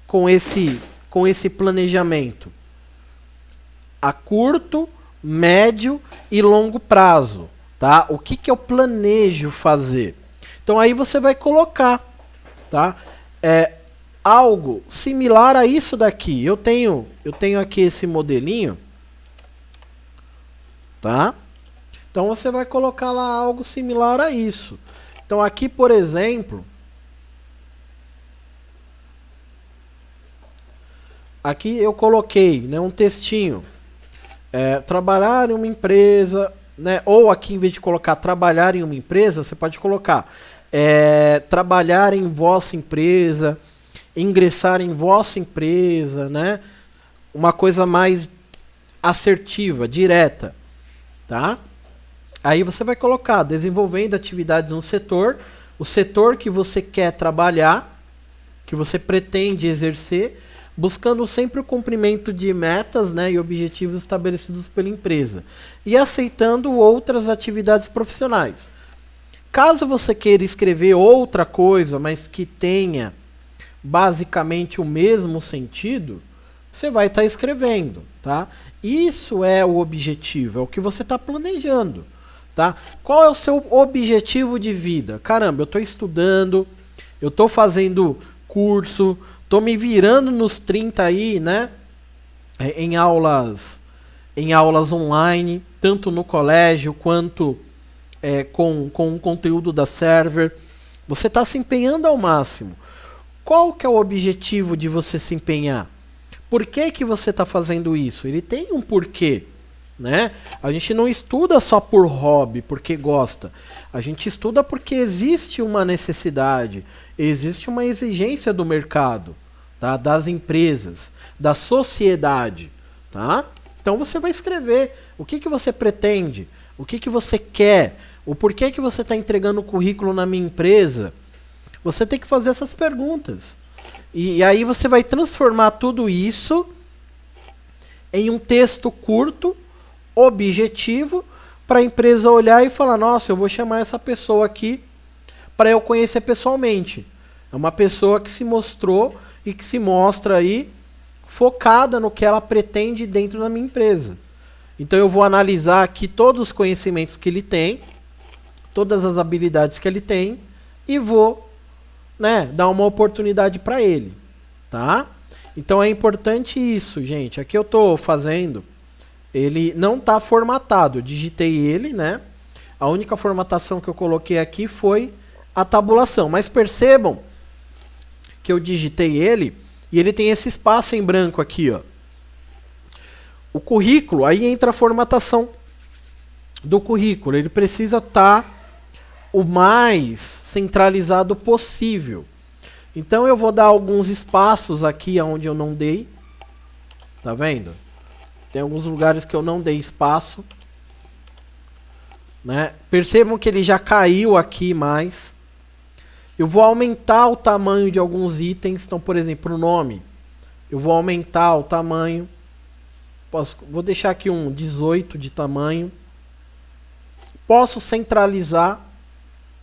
com esse planejamento? A curto, médio e longo prazo, tá? O que eu planejo fazer? Então aí você vai colocar, tá? Algo similar a isso daqui. Eu tenho aqui esse modelinho, tá? Então você vai colocar lá algo similar a isso. Então aqui, por exemplo, aqui eu coloquei, né, um textinho. Trabalhar em uma empresa, né? Ou aqui, em vez de colocar trabalhar em uma empresa, você pode colocar trabalhar em vossa empresa, ingressar em vossa empresa, né? Uma coisa mais assertiva, direta, tá? Aí você vai colocar desenvolvendo atividades no setor, o setor que você quer trabalhar, que você pretende exercer, buscando sempre o cumprimento de metas, né, e objetivos estabelecidos pela empresa, e aceitando outras atividades profissionais. Caso você queira escrever outra coisa, mas que tenha basicamente o mesmo sentido, você vai estar escrevendo, tá? Isso é o objetivo, é o que você está planejando, tá? Qual é o seu objetivo de vida? Caramba, eu estou estudando, eu estou fazendo curso, tô me virando nos 30 aí, né? Em aulas online, tanto no colégio quanto com o conteúdo da server. Você está se empenhando ao máximo. Qual que é o objetivo de você se empenhar? Por que você está fazendo isso? Ele tem um porquê, né? A gente não estuda só por hobby, porque gosta. A gente estuda porque existe uma necessidade, existe uma exigência do mercado, tá? Das empresas, da sociedade, tá? Então você vai escrever o que você pretende, o que você quer, o porquê que você está entregando o currículo na minha empresa. Você tem que fazer essas perguntas. E aí você vai transformar tudo isso em um texto curto, objetivo, para a empresa olhar e falar, nossa, eu vou chamar essa pessoa aqui para eu conhecer pessoalmente. É uma pessoa que se mostrou e que se mostra aí focada no que ela pretende dentro da minha empresa. Então eu vou analisar aqui todos os conhecimentos que ele tem, todas as habilidades que ele tem e vou, né, dar uma oportunidade para ele, tá? Então é importante isso, gente. Aqui eu estou fazendo, ele não está formatado, eu digitei ele, né? A única formatação que eu coloquei aqui foi a tabulação, mas percebam que eu digitei ele e ele tem esse espaço em branco aqui, ó. O currículo, aí entra a formatação do currículo, ele precisa estar o mais centralizado possível. Então eu vou dar alguns espaços aqui onde eu não dei. Tá vendo? Tem alguns lugares que eu não dei espaço, né? Percebam que ele já caiu aqui mais. Eu vou aumentar o tamanho de alguns itens. Então, por exemplo, o nome. Eu vou aumentar o tamanho. Vou deixar aqui um 18 de tamanho. Posso centralizar.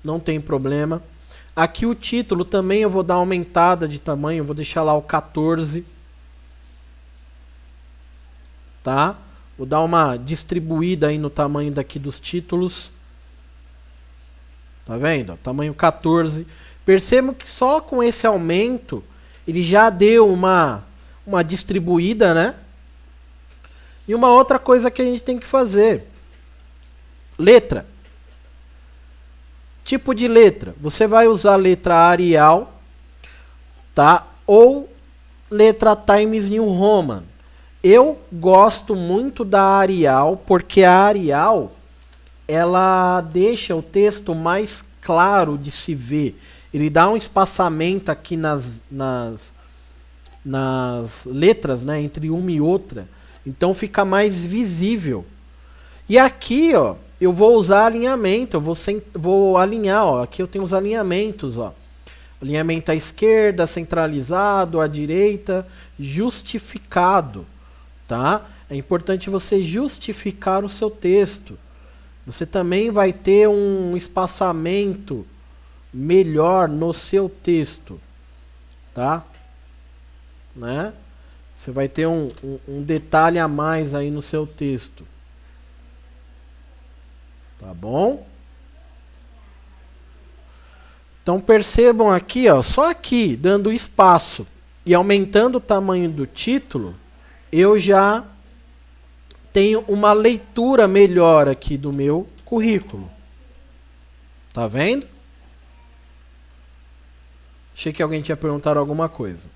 Não tem problema. Aqui o título também eu vou dar uma aumentada de tamanho. Eu vou deixar lá o 14. Tá? Vou dar uma distribuída aí no tamanho daqui dos títulos. Tá vendo? Tamanho 14. Percebam que só com esse aumento ele já deu uma distribuída, né? E uma outra coisa que a gente tem que fazer. Letra. Tipo de letra. Você vai usar a letra Arial tá? Ou letra Times New Roman. Eu gosto muito da Arial, porque a Arial ela deixa o texto mais claro de se ver. Ele dá um espaçamento aqui nas letras, né, entre uma e outra. Então fica mais visível. E aqui, ó, eu vou usar alinhamento. Eu vou alinhar, ó. Aqui eu tenho os alinhamentos, ó. Alinhamento à esquerda, centralizado, à direita, justificado, tá? É importante você justificar o seu texto. Você também vai ter um espaçamento melhor no seu texto, tá? Né? Você vai ter um detalhe a mais aí no seu texto. Tá bom? Então percebam aqui, ó, só aqui, dando espaço e aumentando o tamanho do título, eu já tenho uma leitura melhor aqui do meu currículo. Tá vendo? Achei que alguém tinha perguntado alguma coisa.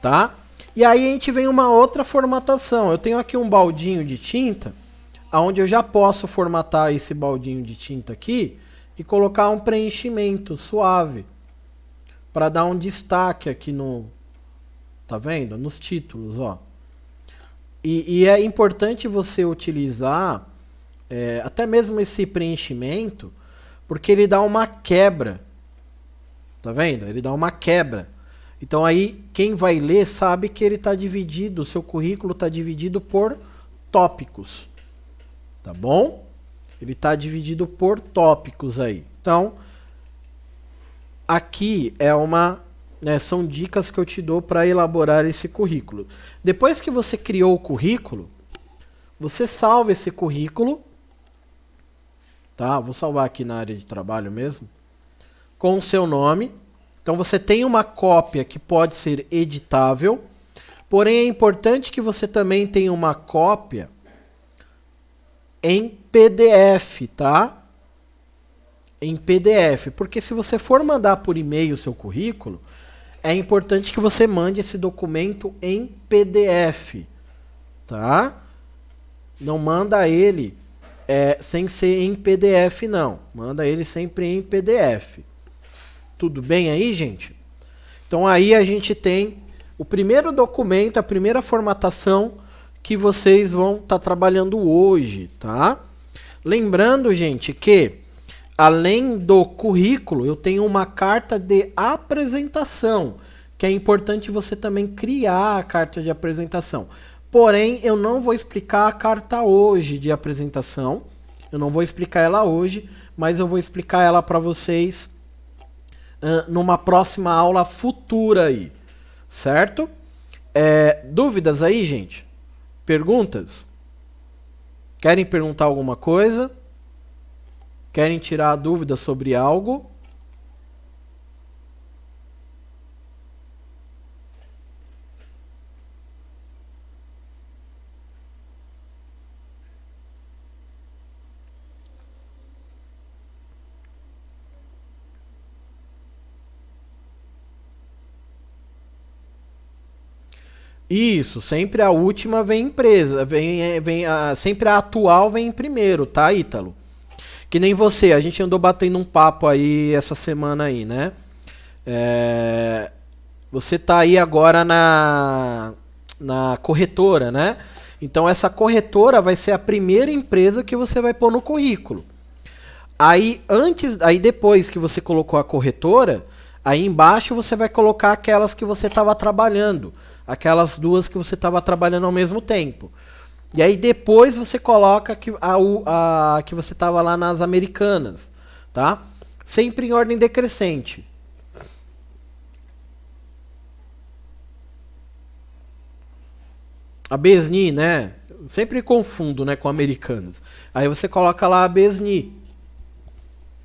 Tá? E aí a gente vem uma outra formatação. Eu tenho aqui um baldinho de tinta, onde eu já posso formatar esse baldinho de tinta aqui e colocar um preenchimento suave para dar um destaque aqui no, tá vendo? Nos títulos, ó. E é importante você utilizar até mesmo esse preenchimento, porque ele dá uma quebra, tá vendo? Ele dá uma quebra. Então aí quem vai ler sabe que ele está dividido, o seu currículo está dividido por tópicos, tá bom? Ele está dividido por tópicos aí. Então, aqui é são dicas que eu te dou para elaborar esse currículo. Depois que você criou o currículo, você salva esse currículo, tá? Vou salvar aqui na área de trabalho mesmo, com o seu nome. Então você tem uma cópia que pode ser editável, porém é importante que você também tenha uma cópia em PDF, tá? Em PDF, porque se você for mandar por e-mail o seu currículo, é importante que você mande esse documento em PDF, tá? Não manda ele sem ser em PDF, não. Manda ele sempre em PDF. Tudo bem aí, gente? Então aí a gente tem o primeiro documento, a primeira formatação que vocês vão estar trabalhando hoje, tá? Lembrando, gente, que além do currículo, eu tenho uma carta de apresentação, que é importante você também criar a carta de apresentação. Porém, eu não vou explicar a carta hoje de apresentação, eu não vou explicar ela hoje, mas eu vou explicar ela para vocês numa próxima aula futura aí, certo? Dúvidas aí, gente? Perguntas? Querem perguntar alguma coisa? Querem tirar dúvida sobre algo? Isso, sempre a última vem empresa, sempre a atual vem em primeiro, tá, Ítalo? Que nem você, a gente andou batendo um papo aí essa semana aí, né? Você tá aí agora na corretora, né? Então essa corretora vai ser a primeira empresa que você vai pôr no currículo. Aí depois que você colocou a corretora, aí embaixo você vai colocar aquelas que você estava trabalhando. Aquelas duas que você estava trabalhando ao mesmo tempo. E aí depois você coloca a que você estava lá nas Americanas, tá? Sempre em ordem decrescente. A Besni, né? Sempre confundo, né, com Americanas. Aí você coloca lá a Besni,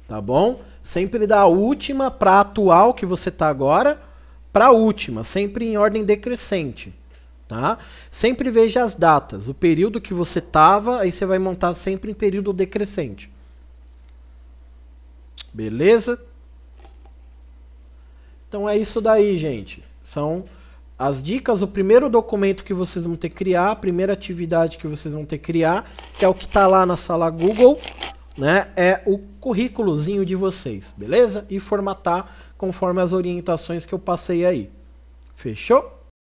tá bom? Sempre da última para a atual que você tá agora, para a última, sempre em ordem decrescente, tá? Sempre veja as datas, o período que você tava, aí você vai montar sempre em período decrescente. Beleza? Então é isso daí, gente. São as dicas. O primeiro documento que vocês vão ter que criar, a primeira atividade que vocês vão ter que criar, que é o que está lá na sala Google, né? É o currículozinho de vocês, beleza? E formatar conforme as orientações que eu passei aí. Fechou?